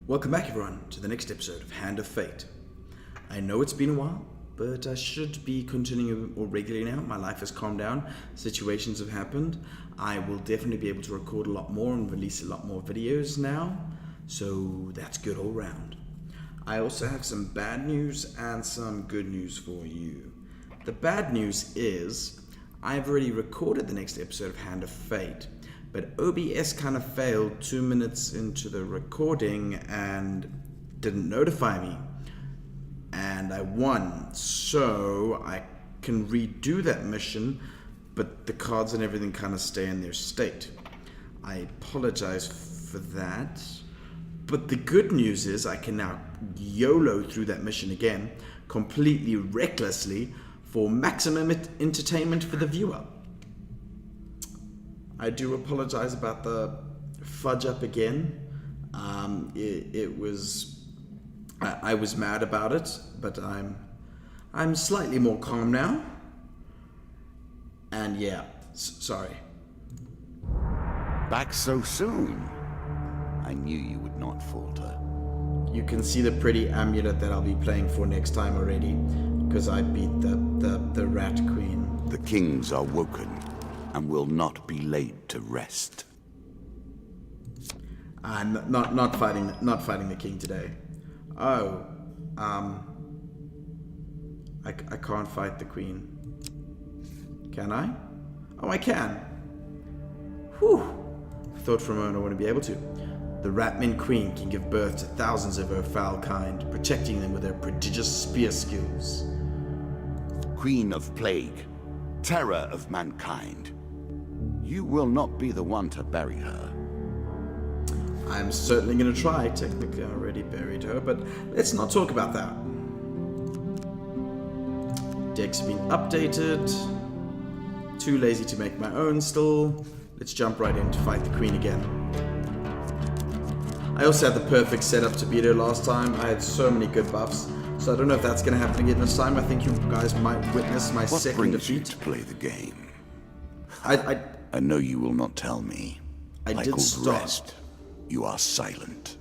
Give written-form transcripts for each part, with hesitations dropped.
Welcome back everyone to the next episode of Hand of Fate. I know it's been a while, but I should be continuing more regularly now. My life has calmed down, situations have happened. I will definitely be able to record a lot more and release a lot more videos now, so that's good all round. I also have some bad news and some good news for you. The bad news is I've already recorded the next episode of Hand of Fate, but OBS kind of failed 2 minutes into the recording and didn't notify me. And I won, so I can redo that mission, but the cards and everything kind of stay in their state. I apologize for that, but the good news is I can now YOLO through that mission again, completely recklessly, for maximum entertainment for the viewer. I do apologize about the fudge up again. I was mad about it, but I'm slightly more calm now. And yeah, sorry. Back so soon? I knew you would not falter. You can see the pretty amulet that I'll be playing for next time already, because I beat the Rat Queen. The kings are woken and will not be laid to rest. I'm not fighting the king today. Oh, I can't fight the queen. Can I? Oh, I can. Whew. I thought for a moment I wouldn't be able to. The Ratman Queen can give birth to thousands of her foul kind, protecting them with her prodigious spear skills. Queen of plague, terror of mankind. You will not be the one to bury her. I'm certainly going to try. Technically, I already buried her, but let's not talk about that. Decks have been updated. Too lazy to make my own still. Let's jump right in to fight the queen again. I also had the perfect setup to beat her last time. I had so many good buffs, so I don't know if that's going to happen again this time. I think you guys might witness my second defeat. What brings you to play the game? I know you will not tell me. I like did all the start. rest, you are silent.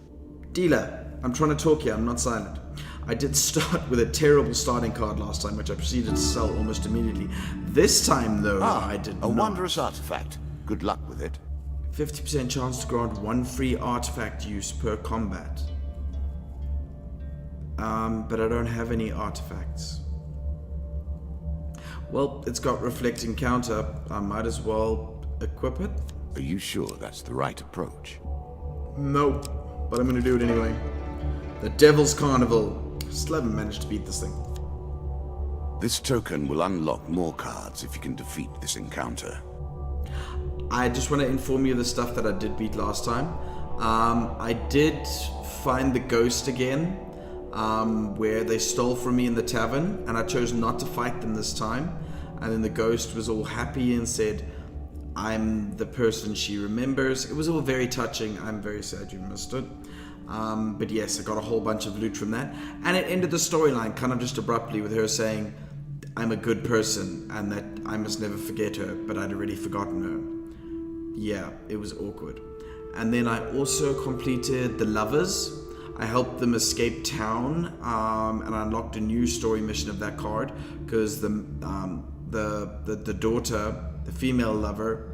Dealer, I'm trying to talk here, I'm not silent. I did start with a terrible starting card last time, which I proceeded to sell almost immediately. This time, though, I did not. A wondrous artifact. Good luck with it. 50% chance to grant 1 free artifact use per combat. But I don't have any artifacts. Well, it's got reflecting counter. I might as well equip it. Are you sure that's the right approach? No, but I'm gonna do it anyway. The Devils Carnival. Still haven't managed to beat this thing. This token will unlock more cards if you can defeat this encounter. I just want to inform you of the stuff that I did beat last time. I did find the ghost again, where they stole from me in the tavern, and I chose not to fight them this time. And then the ghost was all happy and said, I'm the person she remembers. It was all very touching. I'm very sad you missed it. But yes, I got a whole bunch of loot from that. And it ended the storyline kind of just abruptly with her saying, I'm a good person and that I must never forget her, but I'd already forgotten her. Yeah, it was awkward. And then I also completed the Lovers. I helped them escape town, and I unlocked a new story mission of that card because the daughter, the female lover,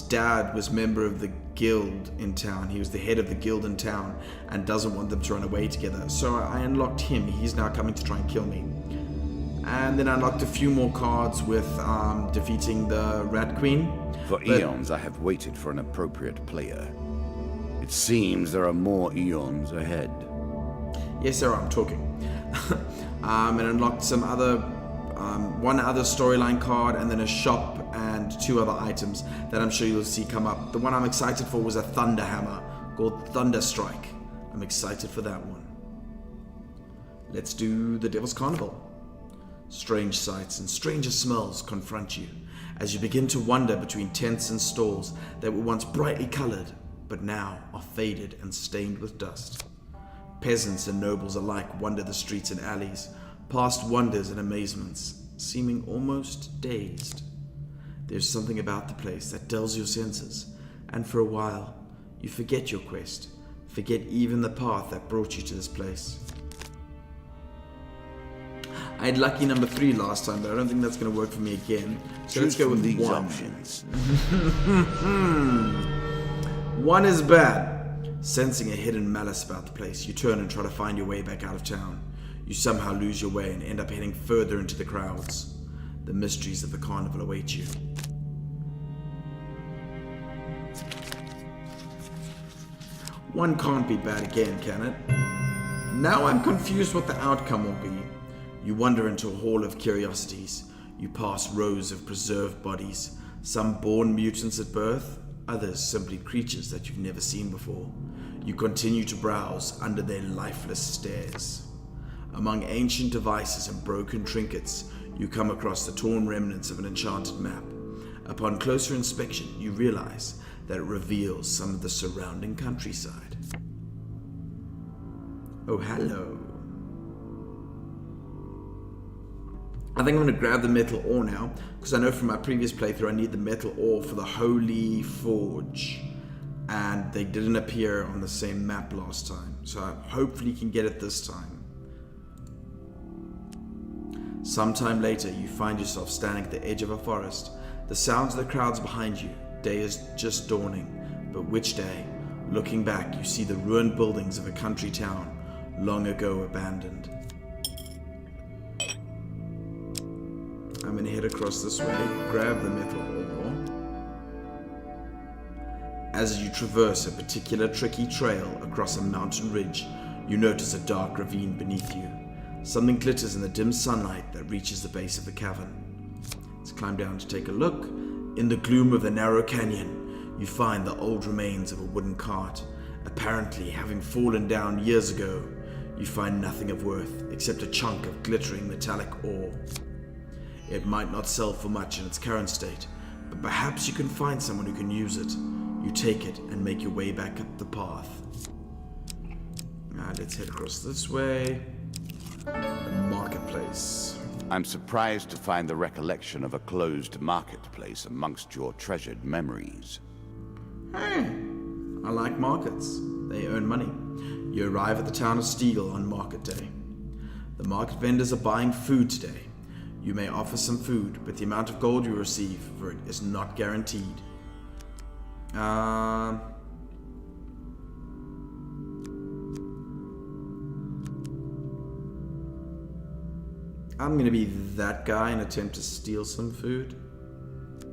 dad was member of the guild in town. He was the head of the guild in town and doesn't want them to run away together. So I unlocked him. He's now coming to try and kill me. And then I unlocked a few more cards with defeating the Rat Queen. For eons I have waited for an appropriate player. It seems there are more eons ahead. Yes, sir, I'm talking. And unlocked some other, one other storyline card, and then a shop and 2 other items that I'm sure you'll see come up. The one I'm excited for was a Thunder Hammer called Thunder Strike. I'm excited for that one. Let's do the Devils Carnival. Strange sights and stranger smells confront you as you begin to wander between tents and stalls that were once brightly colored, but now are faded and stained with dust. Peasants and nobles alike wander the streets and alleys, past wonders and amazements, seeming almost dazed. There's something about the place that dulls your senses, and for a while, you forget your quest, Forget even the path that brought you to this place. I had lucky number 3 last time, but I don't think that's going to work for me again. So let's go with these 1. options. 1 is bad. Sensing a hidden malice about the place, you turn and try to find your way back out of town. You somehow lose your way and end up heading further into the crowds. The mysteries of the carnival await you. One can't be bad again, can it? Now I'm confused what the outcome will be. You wander into a hall of curiosities. You pass rows of preserved bodies, some born mutants at birth, others simply creatures that you've never seen before. You continue to browse under their lifeless stares. Among ancient devices and broken trinkets, you come across the torn remnants of an enchanted map. Upon closer inspection, you realize that it reveals some of the surrounding countryside. Oh, hello. I think I'm going to grab the metal ore now, because I know from my previous playthrough I need the metal ore for the Holy Forge. And they didn't appear on the same map last time, so I hopefully can get it this time. Sometime later, you find yourself standing at the edge of a forest. The sounds of the crowds behind you. Day is just dawning, but which day? Looking back, you see the ruined buildings of a country town, long ago abandoned. I'm going to head across this way, grab the metal ore. As you traverse a particular tricky trail across a mountain ridge, you notice a dark ravine beneath you. Something glitters in the dim sunlight that reaches the base of the cavern. Let's climb down to take a look. In the gloom of the narrow canyon, you find the old remains of a wooden cart, apparently having fallen down years ago. You find nothing of worth except a chunk of glittering metallic ore. It might not sell for much in its current state, but perhaps you can find someone who can use it. You take it and make your way back up the path. Now let's head across this way. The marketplace. I'm surprised to find the recollection of a closed marketplace amongst your treasured memories. Hey, I like markets. They earn money. You arrive at the town of Steele on market day. The market vendors are buying food today. You may offer some food, but the amount of gold you receive for it is not guaranteed. I'm gonna be that guy and attempt to steal some food.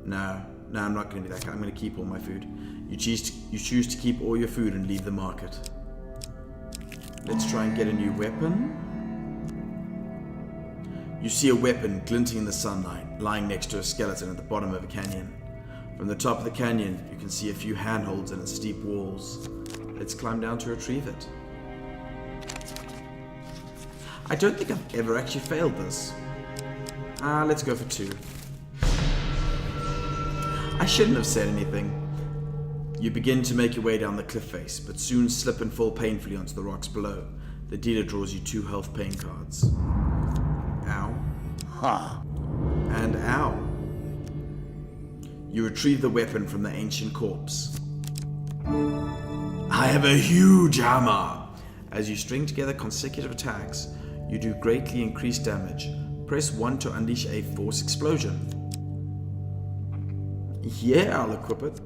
No, I'm not gonna be that guy. I'm gonna keep all my food. You choose to keep all your food and leave the market. Let's try and get a new weapon. You see a weapon glinting in the sunlight, lying next to a skeleton at the bottom of a canyon. From the top of the canyon, you can see a few handholds and its steep walls. Let's climb down to retrieve it. I don't think I've ever actually failed this. Let's go for 2. I shouldn't have said anything. You begin to make your way down the cliff face, but soon slip and fall painfully onto the rocks below. The dealer draws you 2 health pain cards. Ow. Huh. And ow. You retrieve the weapon from the ancient corpse. I have a huge hammer! As you string together consecutive attacks, you do greatly increased damage. Press 1 to unleash a force explosion. Yeah, I'll equip it.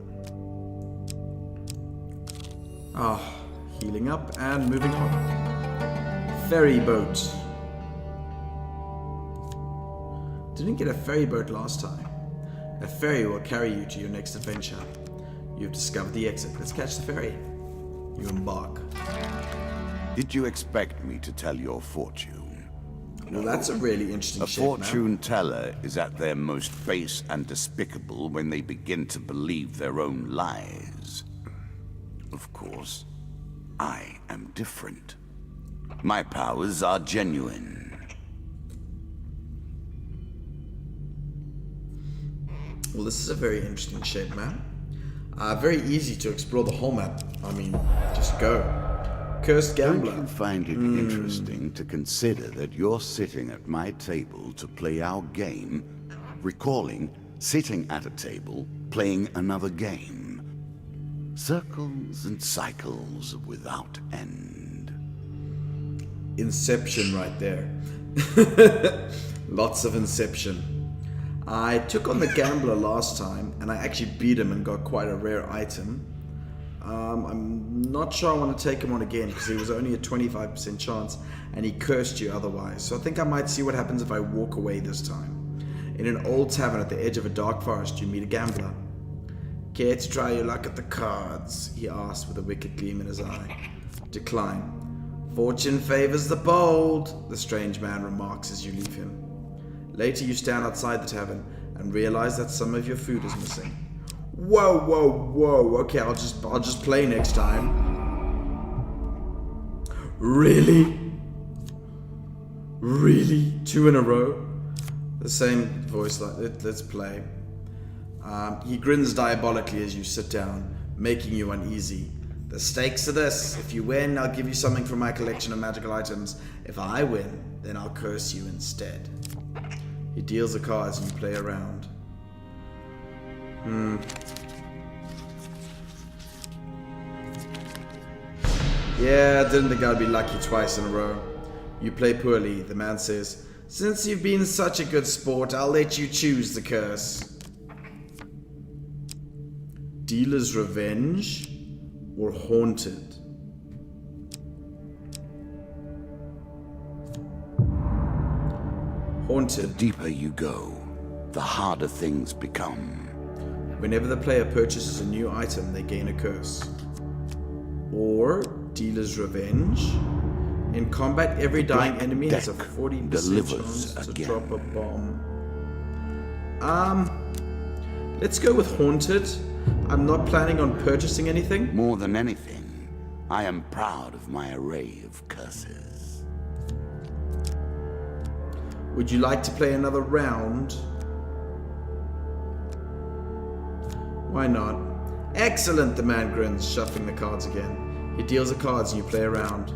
Healing up and moving on. Ferry boat. Didn't get a ferry boat last time. A ferry will carry you to your next adventure. You've discovered the exit. Let's catch the ferry. You embark. Did you expect me to tell your fortune? Well, that's a really interesting A shape, fortune teller is at their most base and despicable when they begin to believe their own lies. Of course, I am different. My powers are genuine. Well, this is a very interesting shape, man. Very easy to explore the whole map. I mean, just go. Cursed gambler. Don't you find it interesting to consider that you're sitting at my table to play our game, recalling sitting at a table, playing another game? Circles and cycles without end. Inception right there. Lots of Inception. I took on the gambler last time, and I actually beat him and got quite a rare item. I'm not sure I want to take him on again, because he was only a 25% chance, and he cursed you otherwise. So I think I might see what happens if I walk away this time. In an old tavern at the edge of a dark forest, you meet a gambler. "Care to try your luck at the cards?" he asked with a wicked gleam in his eye. "Decline. Fortune favors the bold," the strange man remarks as you leave him. Later you stand outside the tavern and realize that some of your food is missing. Whoa, whoa, whoa. Okay, I'll just play next time. Really? Really? 2 in a row? The same voice, like, let's play. He grins diabolically as you sit down, making you uneasy. "The stakes are this. If you win, I'll give you something from my collection of magical items. If I win, then I'll curse you instead." He deals the cards and you play around. Yeah, I didn't think I'd be lucky twice in a row. You play poorly. The man says, "Since you've been such a good sport, I'll let you choose the curse. Dealer's Revenge or Haunted?" Haunted. The deeper you go, the harder things become. Whenever the player purchases a new item, they gain a curse. Or Dealer's Revenge. In combat, every dying enemy has a 40% chance to drop a bomb. Let's go with Haunted. I'm not planning on purchasing anything. More than anything, I am proud of my array of curses. Would you like to play another round? Why not? Excellent, the man grins, shuffling the cards again. He deals the cards and you play around.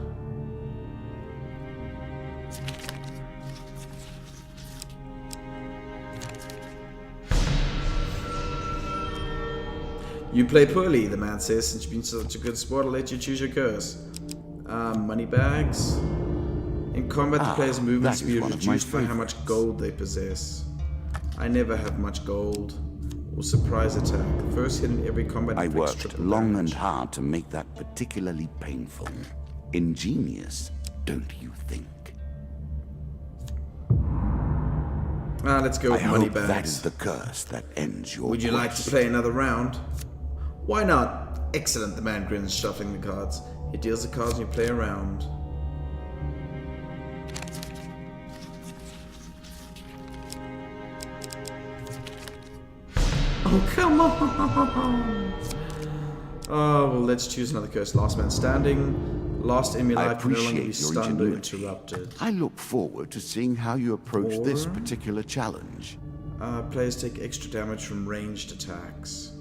You play poorly, the man says. "Since you've been such a good sport, I'll let you choose your curse." Money bags. In combat, the player's movement speed is reduced by how much gold they possess. I never have much gold. Or surprise attack. First hit in every combat. I worked long and hard to make that particularly painful. Ingenious, don't you think? Let's go with money bags. That is the curse that ends your Would you like to play another round? Why not? Excellent, the man grins, shuffling the cards. He deals the cards and you play around. Oh, come on! Oh, well, let's choose another curse. Last man standing. Last enemy alive can no longer be stunned or interrupted. I look forward to seeing how you approach this particular challenge. Players take extra damage from ranged attacks.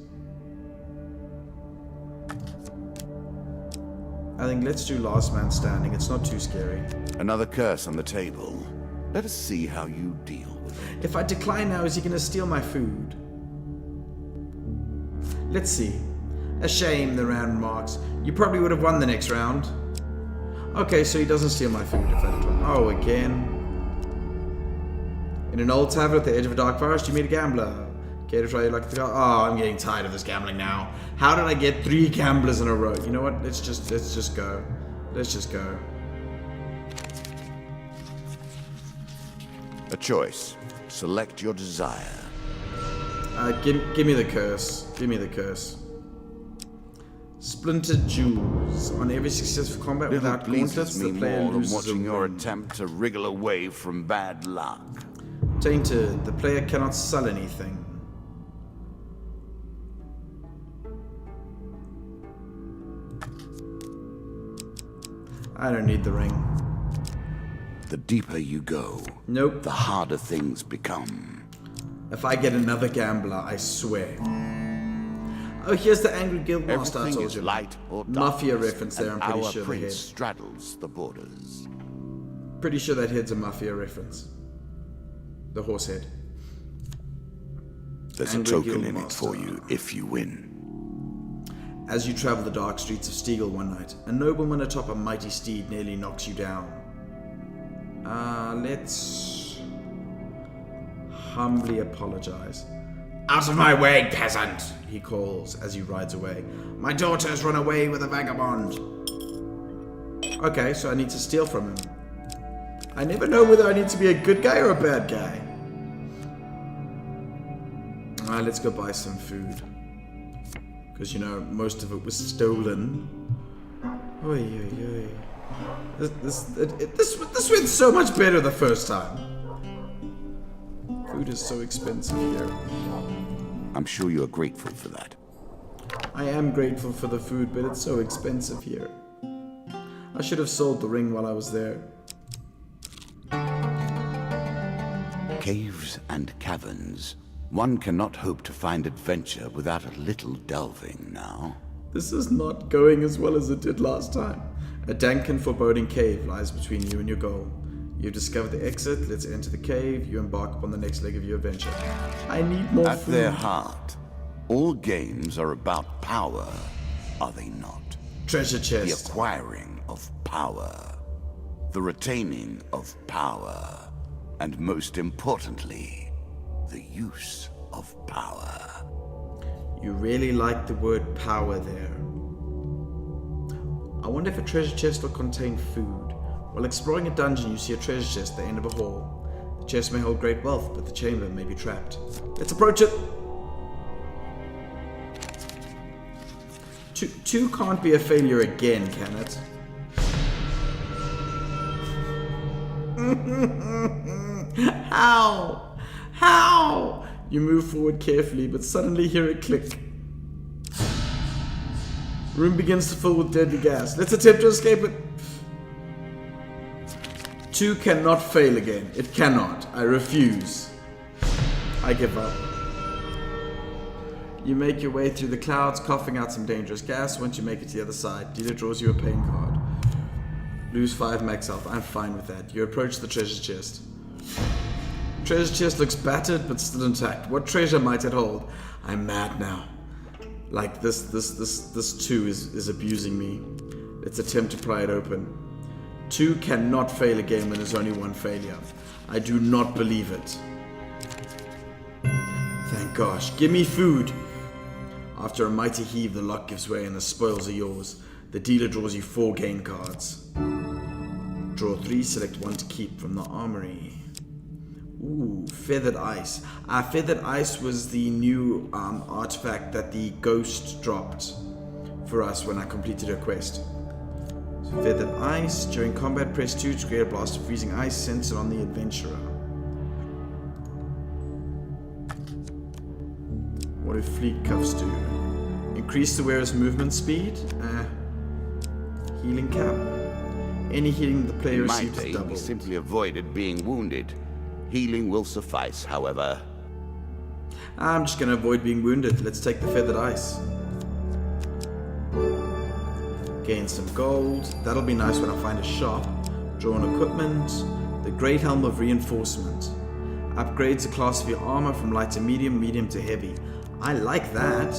I think let's do last man standing. It's not too scary. Another curse on the table. Let us see how you deal with it. If I decline now, is he going to steal my food? Let's see. A shame, the round remarks. You probably would have won the next round. Okay, so he doesn't steal my food if I decline. Oh, again. In an old tavern at the edge of a dark forest, you meet a gambler. Care to try your luck at the card? Oh, I'm getting tired of this gambling now. How did I get 3 gamblers in a row? You know what? Let's just go. Let's just go. A choice. Select your desire. Give me the curse. Give me the curse. Splintered jewels. On every successful combat without gauntlets, the player loses watching your attempt to wriggle away from bad luck. Tainted. The player cannot sell anything. I don't need the ring. The deeper you go, nope, the harder things become. If I get another gambler, I swear. Oh, here's the angry guildmaster I told you. Light or Mafia reference there, I'm pretty sure. Our prince straddles the borders. Pretty sure that head's a Mafia reference. The horse head. There's a token in it for you if you win. As you travel the dark streets of Stiegel one night, a nobleman atop a mighty steed nearly knocks you down. Let's humbly apologize. Out of my way, peasant, he calls as he rides away. My daughter has run away with a vagabond. Okay, so I need to steal from him. I never know whether I need to be a good guy or a bad guy. Alright, let's go buy some food. Because, you know, most of it was stolen. Oy, oy, oy. This went so much better the first time. Food is so expensive here. I'm sure you are grateful for that. I am grateful for the food, but it's so expensive here. I should have sold the ring while I was there. Caves and caverns. One cannot hope to find adventure without a little delving now. This is not going as well as it did last time. A dank and foreboding cave lies between you and your goal. You've discovered the exit, let's enter the cave, you embark upon the next leg of your adventure. I need more At food. their heart, all games are about power, are they not? Treasure The chest. acquiring of power, the retaining of power, and most importantly, the use of power. You really like the word power there. I wonder if a treasure chest will contain food. While exploring a dungeon, you see a treasure chest at the end of a hall. The chest may hold great wealth, but the chamber may be trapped. Let's approach it! Two can't be a failure again, can it? How? How? You move forward carefully, but suddenly hear a click. Room begins to fill with deadly gas. Let's attempt to escape it. 2 cannot fail again. It cannot. I refuse. I give up. You make your way through the clouds, coughing out some dangerous gas. Once you make it to the other side, dealer draws you a pain card. Lose 5 max health. I'm fine with that. You approach the treasure chest. Treasure chest looks battered but still intact. What treasure might it hold? I'm mad now. Like this 2 is abusing me. Let's attempt to pry it open. 2 cannot fail again when there's only 1 failure. I do not believe it. Thank gosh. Give me food. After a mighty heave, the lock gives way and the spoils are yours. The dealer draws you 4 gain cards. Draw 3, select 1 to keep from the armory. Ooh, Feathered Ice. Feathered Ice was the new artifact that the ghost dropped for us when I completed her quest. So Feathered Ice. During combat, press 2 to create a blast of freezing ice censored on the adventurer. What do Fleet Cuffs do? Increase the wearer's movement speed. Healing cap. Any healing the player receives is We doubled. simply avoided being wounded. Healing will suffice, however. I'm just gonna avoid being wounded. Let's take the Feathered Ice. Gain some gold. That'll be nice when I find a shop. Draw on equipment. The Great Helm of Reinforcement. Upgrades the class of your armor from light to medium, medium to heavy. I like that.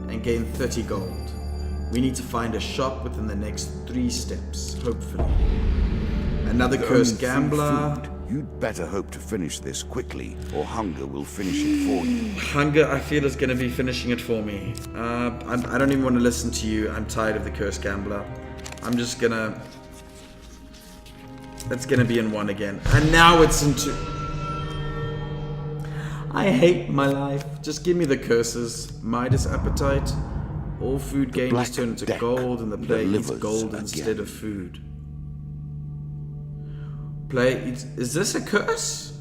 And gain 30 gold. We need to find a shop within the next 3 steps, hopefully. Another cursed gambler. Food. You'd better hope to finish this quickly, or hunger will finish it for you. Hunger, I feel, is going to be finishing it for me. I don't even want to listen to you. I'm tired of the cursed gambler. I'm just going to... It's going to be in 1 again. And now it's in 2. I hate my life. Just give me the curses. Midas Appetite. All food gained is turned into gold, and the player eats gold instead of food. Is this a curse?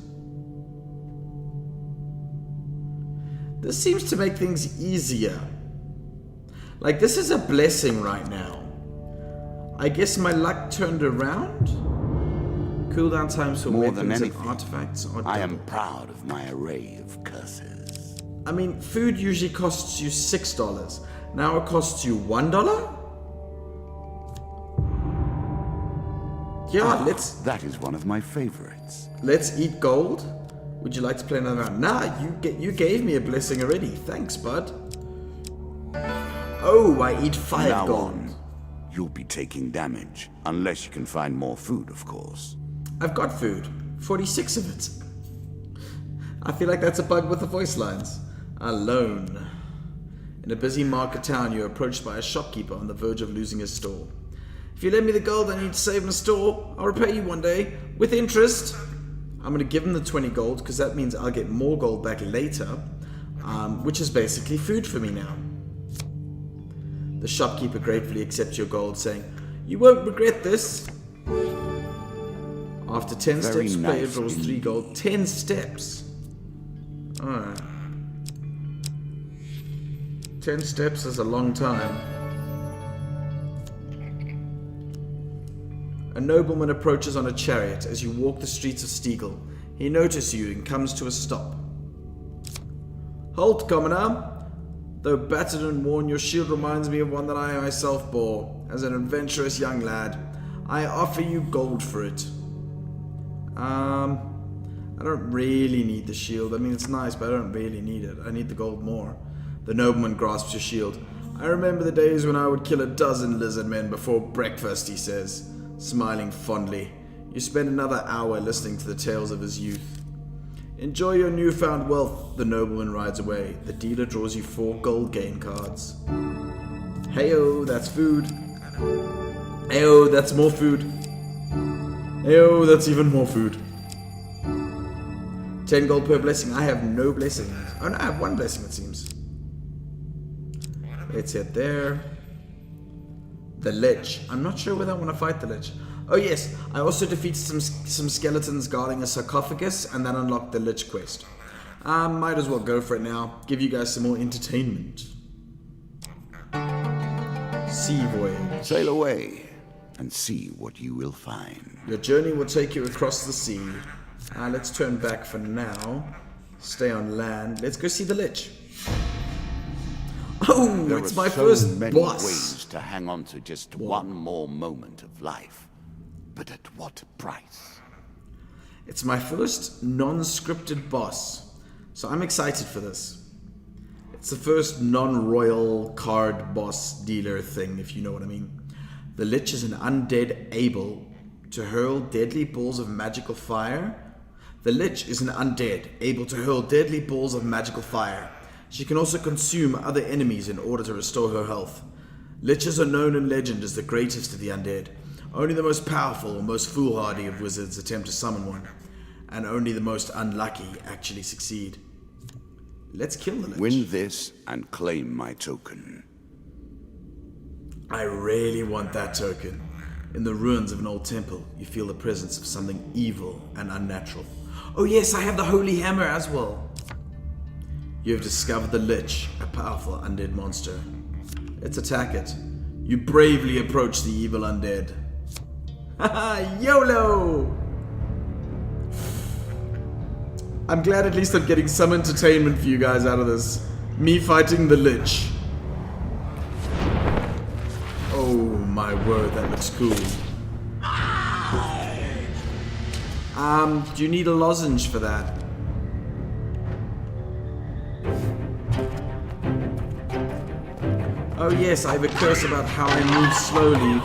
This seems to make things easier. Like, this is a blessing right now. I guess my luck turned around? Cooldown times for More than weapons and anything, artifacts are doubled. I am proud of my array of curses. I mean, food usually costs you $6. Now it costs you $1? Yeah, That is one of my favorites. Let's eat gold. Would you like to play another round? Nah, you gave me a blessing already. Thanks, bud. Oh, I eat 5 Now gold. on, you'll be taking damage, unless you can find more food, of course. I've got food. 46 of it. I feel like that's a bug with the voice lines. Alone. In a busy market town, you're approached by a shopkeeper on the verge of losing his store. If you lend me the gold I need to save my store, I'll repay you one day, with interest. I'm going to give him the 20 gold, because that means I'll get more gold back later, which is basically food for me now. The shopkeeper gratefully accepts your gold, saying, "You won't regret this." After 10 Very steps, player nice draws 3 gold. 10 steps. Alright. 10 steps is a long time. A nobleman approaches on a chariot as you walk the streets of Stiegel. He notices you and comes to a stop. "Halt, commoner! Though battered and worn, your shield reminds me of one that I myself bore as an adventurous young lad. I offer you gold for it." I don't really need the shield. I mean, it's nice, but I don't really need it. I need the gold more. The nobleman grasps your shield. "I remember the days when I would kill a dozen lizard men before breakfast," he says, smiling fondly. You spend another hour listening to the tales of his youth. "Enjoy your newfound wealth," the nobleman rides away. The dealer draws you 4 gold gain cards. Heyo, that's food. Heyo, that's more food. Heyo, that's even more food. 10 gold per blessing. I have no blessings. Oh no, I have 1 blessing it seems. Let's head there. The Lich. I'm not sure whether I want to fight the Lich. Oh yes, I also defeated some skeletons guarding a sarcophagus, and that unlocked the Lich quest. Might as well go for it now. Give you guys some more entertainment. Sea voyage. Sail away and see what you will find. Your journey will take you across the sea. Let's turn back for now. Stay on land. Let's go see the Lich. Oh, There it's are my so first many boss. ways to hang on to just one more moment of life. But at what price? It's my first non-scripted boss, so I'm excited for this. It's the first non-royal card boss dealer thing, if you know what I mean. The Lich is an undead able to hurl deadly balls of magical fire. The Lich is an undead able to hurl deadly balls of magical fire. She can also consume other enemies in order to restore her health. Liches are known in legend as the greatest of the undead. Only the most powerful or most foolhardy of wizards attempt to summon one, and only the most unlucky actually succeed. Let's kill the Lich. Win this and claim my token. I really want that token. In the ruins of an old temple, you feel the presence of something evil and unnatural. Oh yes, I have the holy hammer as well. You have discovered the Lich, a powerful undead monster. Let's attack it. You bravely approach the evil undead. Haha, YOLO! I'm glad at least I'm getting some entertainment for you guys out of this. Me fighting the Lich. Oh my word, that looks cool. Do you need a lozenge for that? Oh yes, I have a curse about how I move slowly.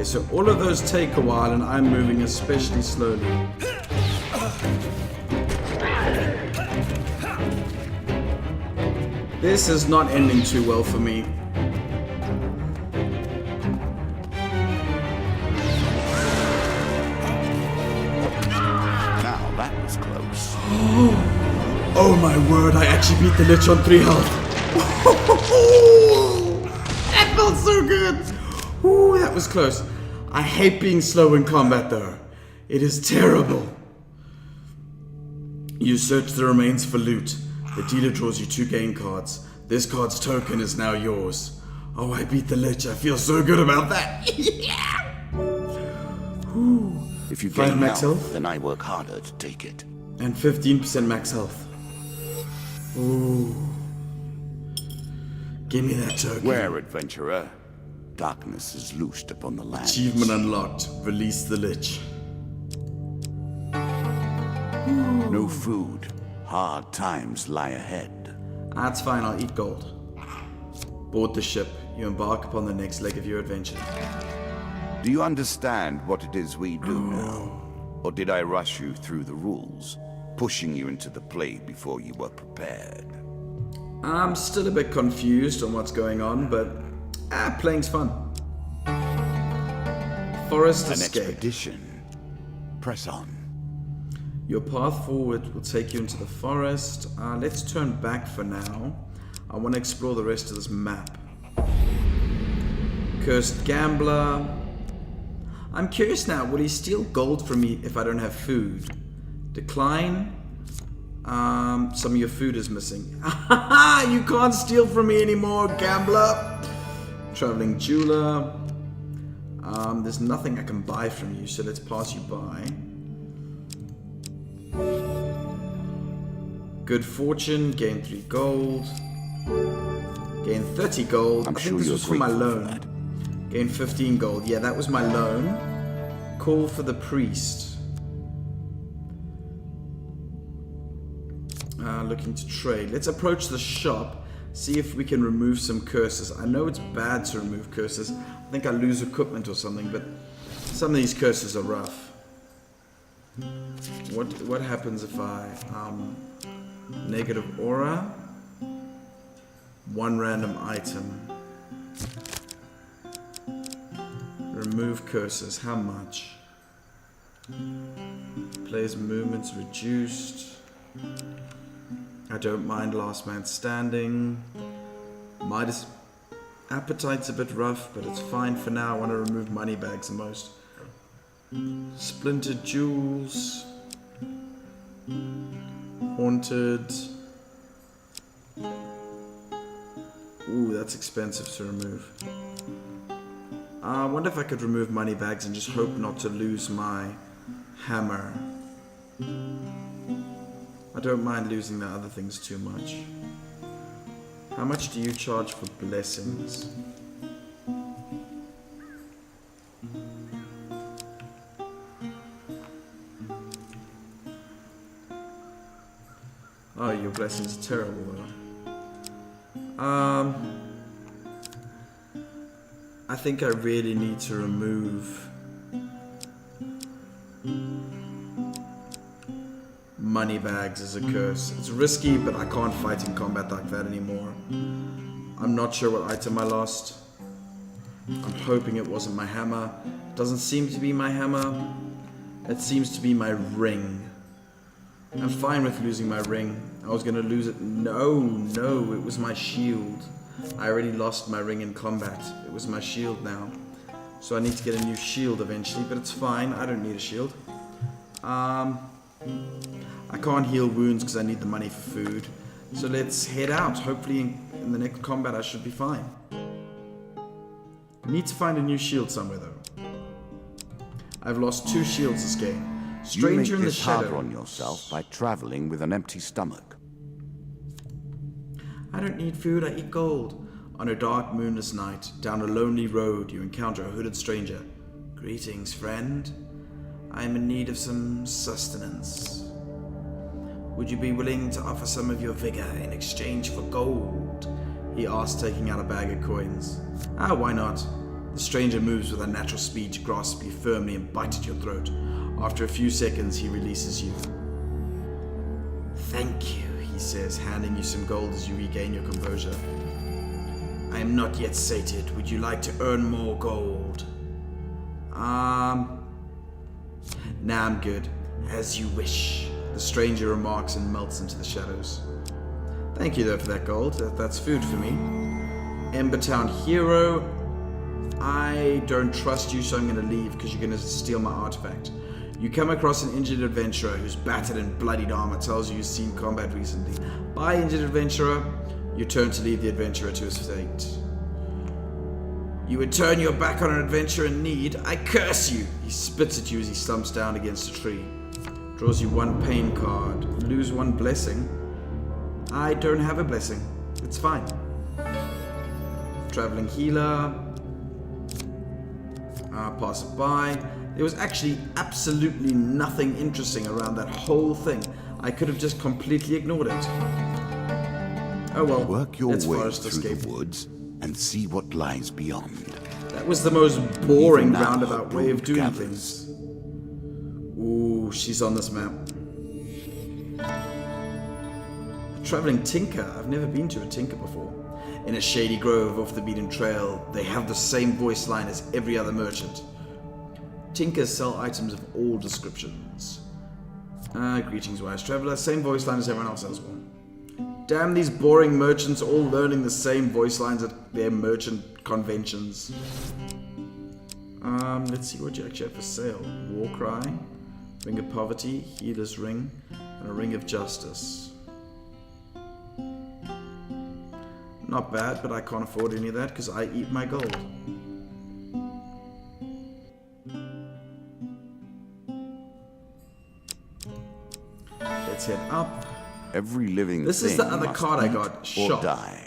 so all of those take a while and I'm moving especially slowly. This is not ending too well for me. Now that was close. Oh my word, I actually beat the Lich on 3 health. That felt so good. Ooh, that was close. I hate being slow in combat though. It is terrible. You search the remains for loot. The dealer draws you 2 game cards. This card's token is now yours. Oh, I beat the Lich. I feel so good about that. If you 5 gain max health, then I work harder to take it. and 15% max health. Ooh. Give me that token. Where, adventurer? Darkness is loosed upon the land. Achievement unlocked. Release the Lich. No food. Hard times lie ahead. That's fine, I'll eat gold. Board the ship. You embark upon the next leg of your adventure. Do you understand what it is we do now? Or did I rush you through the rules, pushing you into the play before you were prepared? I'm still a bit confused on what's going on, but playing's fun. Forest An escape. expedition. Press on. Your path forward will take you into the forest. Let's turn back for now. I want to explore the rest of this map. Cursed Gambler. I'm curious now, will he steal gold from me if I don't have food? Decline. Some of your food is missing. You can't steal from me anymore, Gambler. Traveling Jeweler. There's nothing I can buy from you, so let's pass you by. Good fortune, gain 3 gold. Gain 30 gold. I'm I sure think this you're was for my grateful for loan. that. Gain 15 gold. Yeah, that was my loan. Call for the priest. Looking to trade. Let's approach the shop. See if we can remove some curses. I know it's bad to remove curses. I think I lose equipment or something, but some of these curses are rough. What happens if I negative aura? 1 random item. Remove curses. How much? Player's movements reduced. I don't mind last man standing. Midas appetite's a bit rough, but it's fine for now. I want to remove money bags the most. Splintered jewels. Haunted. Ooh, that's expensive to remove. I wonder if I could remove money bags and just hope not to lose my hammer. I don't mind losing the other things too much. How much do you charge for blessings? Oh, your blessings are terrible though. I think I really need to remove money bags as a curse. It's risky, but I can't fight in combat like that anymore. I'm not sure what item I lost. I'm hoping it wasn't my hammer. It doesn't seem to be my hammer. It seems to be my ring. I'm fine with losing my ring. I was gonna lose it. No, it was my shield. I already lost my ring in combat. It was my shield now. So I need to get a new shield eventually, but it's fine. I don't need a shield. I can't heal wounds because I need the money for food. So let's head out. Hopefully in the next combat I should be fine. I need to find a new shield somewhere though. I've lost 2 shields this game. Stranger in the shadow. Harder on yourself by traveling with an empty stomach. I don't need food, I eat gold. On a dark, moonless night, down a lonely road, you encounter a hooded stranger. Greetings, friend. I am in need of some sustenance. Would you be willing to offer some of your vigor in exchange for gold? He asked, taking out a bag of coins. Why not? The stranger moves with unnatural speed to grasp you firmly and bite at your throat. After a few seconds, he releases you. Thank you, he says, handing you some gold as you regain your composure. I am not yet sated. Would you like to earn more gold? Nah, I'm good. As you wish, the stranger remarks and melts into the shadows. Thank you, though, for that gold. That's food for me. Embertown hero, I don't trust you, so I'm going to leave because you're going to steal my artifact. You come across an injured adventurer whose battered and bloodied armor tells you he's seen combat recently. Bye, injured adventurer. You turn to leave the adventurer to his fate. You would turn your back on an adventurer in need? I curse you! He spits at you as he slumps down against a tree. Draws you one pain card. Lose one blessing. I don't have a blessing. It's fine. Traveling healer. Pass it by. There was actually absolutely nothing interesting around that whole thing. I could have just completely ignored it. Oh well, work your it's way forest through escape. the woods and see what lies beyond. That was the most boring Even now, roundabout way of doing gathers. things. Ooh, she's on this map. A traveling tinker. I've never been to a tinker before. In a shady grove off the beaten trail, they have the same voice line as every other merchant. Tinkers sell items of all descriptions. Greetings, wise traveler. Same voice line as everyone else elsewhere. Damn these boring merchants all learning the same voice lines at their merchant conventions. Let's see what you actually have for sale. War Cry, Ring of Poverty, Healer's Ring, and a Ring of Justice. Not bad, but I can't afford any of that because I eat my gold. Let's head up. Every living This thing is the other must card I eat got. or Shop. die.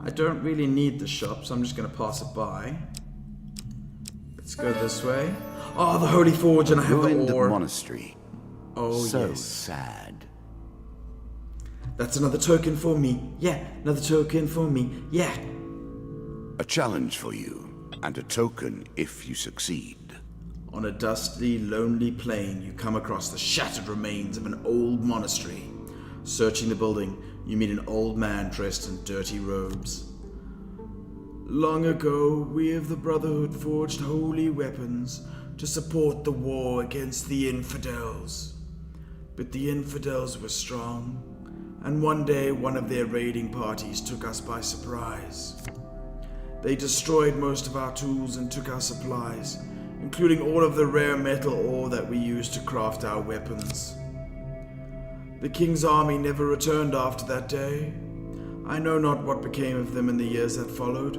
I don't really need the shop, so I'm just going to pass it by. Let's go this way. Oh, the Holy Forge, and I have Ruined the ore. monastery. Oh, So yes. sad. That's another token for me. Yeah, another token for me. Yeah. A challenge for you, and a token if you succeed. On a dusty, lonely plain, you come across the shattered remains of an old monastery. Searching the building, you meet an old man dressed in dirty robes. Long ago, we of the Brotherhood forged holy weapons to support the war against the infidels. But the infidels were strong, and one day one of their raiding parties took us by surprise. They destroyed most of our tools and took our supplies, including all of the rare metal ore that we used to craft our weapons. The king's army never returned after that day. I know not what became of them in the years that followed.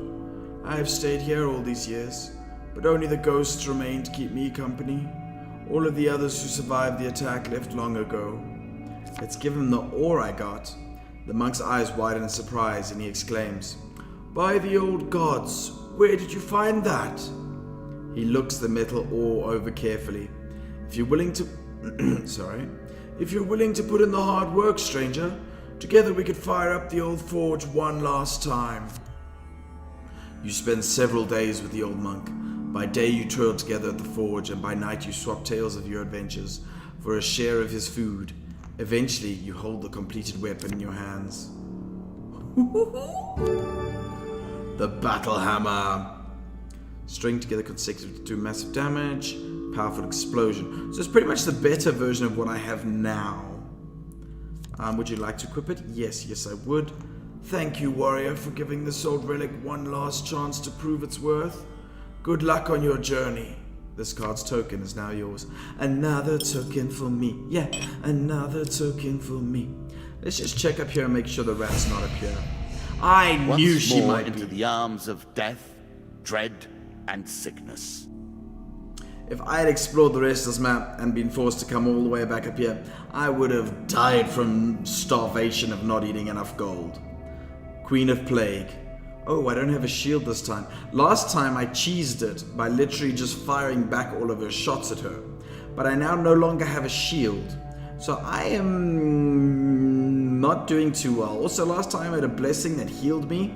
I have stayed here all these years, but only the ghosts remain to keep me company. All of the others who survived the attack left long ago. Let's give him the ore I got. The monk's eyes widen in surprise and he exclaims, "By the old gods, where did you find that?" He looks the metal ore over carefully. If you're willing to... If you're willing to put in the hard work, stranger, together we could fire up the old forge one last time. You spend several days with the old monk. By day you toil together at the forge, and by night you swap tales of your adventures for a share of his food. Eventually, you hold the completed weapon in your hands. The Battle Hammer. String together consecutively to do massive damage. Powerful explosion. So it's pretty much the better version of what I have now. Would you like to equip it? Yes, I would. Thank you, warrior, for giving this old relic one last chance to prove its worth. Good luck on your journey. This card's token is now yours. Another token for me. Yeah, another token for me. Let's just check up here and make sure the rat's not up here. I knew she more might into be. the arms of death, dread, and sickness. If I had explored the rest of this map and been forced to come all the way back up here, I would have died from starvation of not eating enough gold. Queen of Plague. Oh, I don't have a shield this time. Last time I cheesed it by literally just firing back all of her shots at her. But I now no longer have a shield. So I am not doing too well. Also, last time I had a blessing that healed me.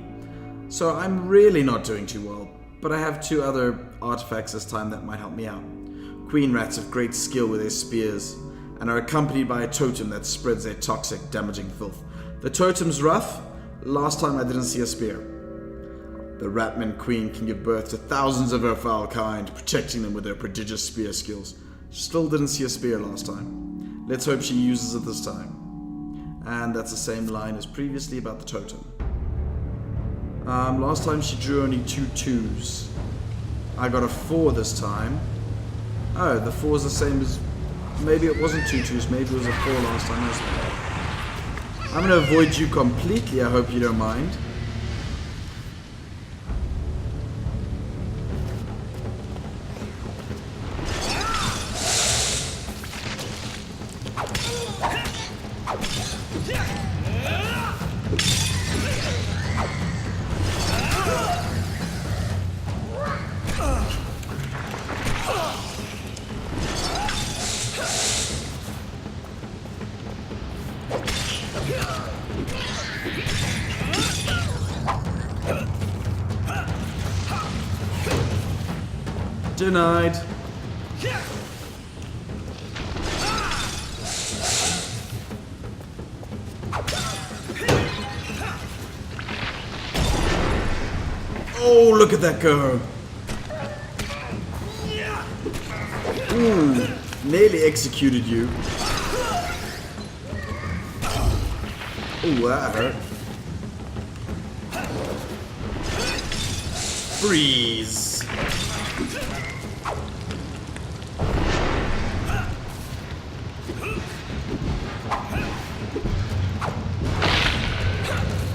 So I'm really not doing too well. but I have 2 other artifacts this time that might help me out. Queen rats have great skill with their spears, and are accompanied by a totem that spreads their toxic, damaging filth. The totem's rough. Last time I didn't see a spear. The Ratman Queen can give birth to thousands of her foul kind, protecting them with her prodigious spear skills. Still didn't see a spear last time. Let's hope she uses it this time. And that's the same line as previously about the totem. Last time she drew only 2 2s. I got a 4 this time. Oh, the 4 is the same as... Maybe it wasn't 2 2s, maybe it was a 4 last time as well. I'm going to avoid you completely, I hope you don't mind. Denied. Oh, look at that go. Ooh, nearly executed you. Ooh, that hurt. Freeze.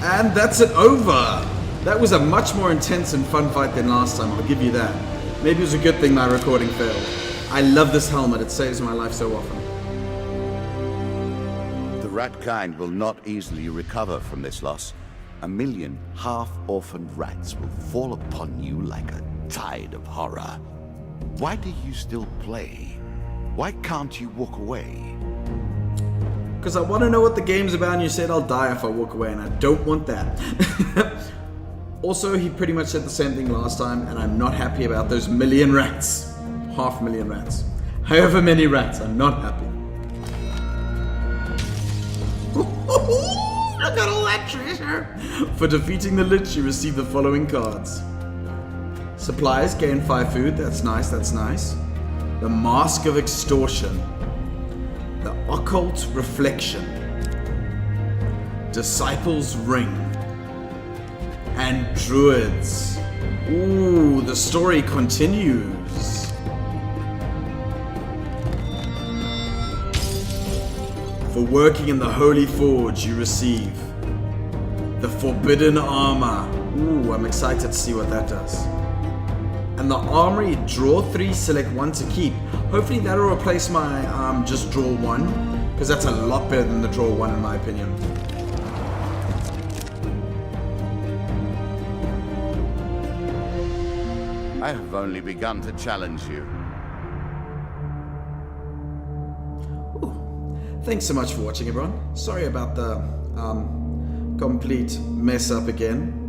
And that's it over. That was a much more intense and fun fight than last time, I'll give you that. Maybe it was a good thing my recording failed. I love this helmet, it saves my life so often. The rat kind will not easily recover from this loss. 1 million half-orphaned rats will fall upon you like a tide of horror. Why do you still play? Why can't you walk away? Because I want to know what the game's about, and you said I'll die if I walk away, and I don't want that. Also, he pretty much said the same thing last time, and I'm not happy about those 1 million rats. 500,000 rats. However many rats, I'm not happy. Look at all that treasure! For defeating the Lich, you receive the following cards. Supplies, gain 5 food, that's nice, that's nice. The Mask of Extortion. The Occult Reflection. Disciples Ring. And Druids. Ooh, the story continues. For working in the Holy Forge, you receive the Forbidden Armor. Ooh, I'm excited to see what that does. And the Armory, draw 3, select 1 to keep. Hopefully that'll replace my just draw 1, because that's a lot better than the draw 1 in my opinion. I have only begun to challenge you. Ooh. Thanks so much for watching, everyone. Sorry about the complete mess up again.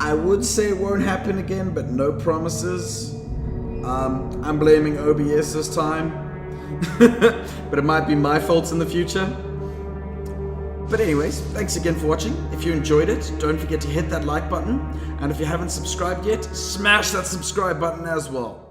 I would say it won't happen again, but no promises. I'm blaming OBS this time, but it might be my fault in the future. But anyways, thanks again for watching. If you enjoyed it, don't forget to hit that like button. And if you haven't subscribed yet, smash that subscribe button as well.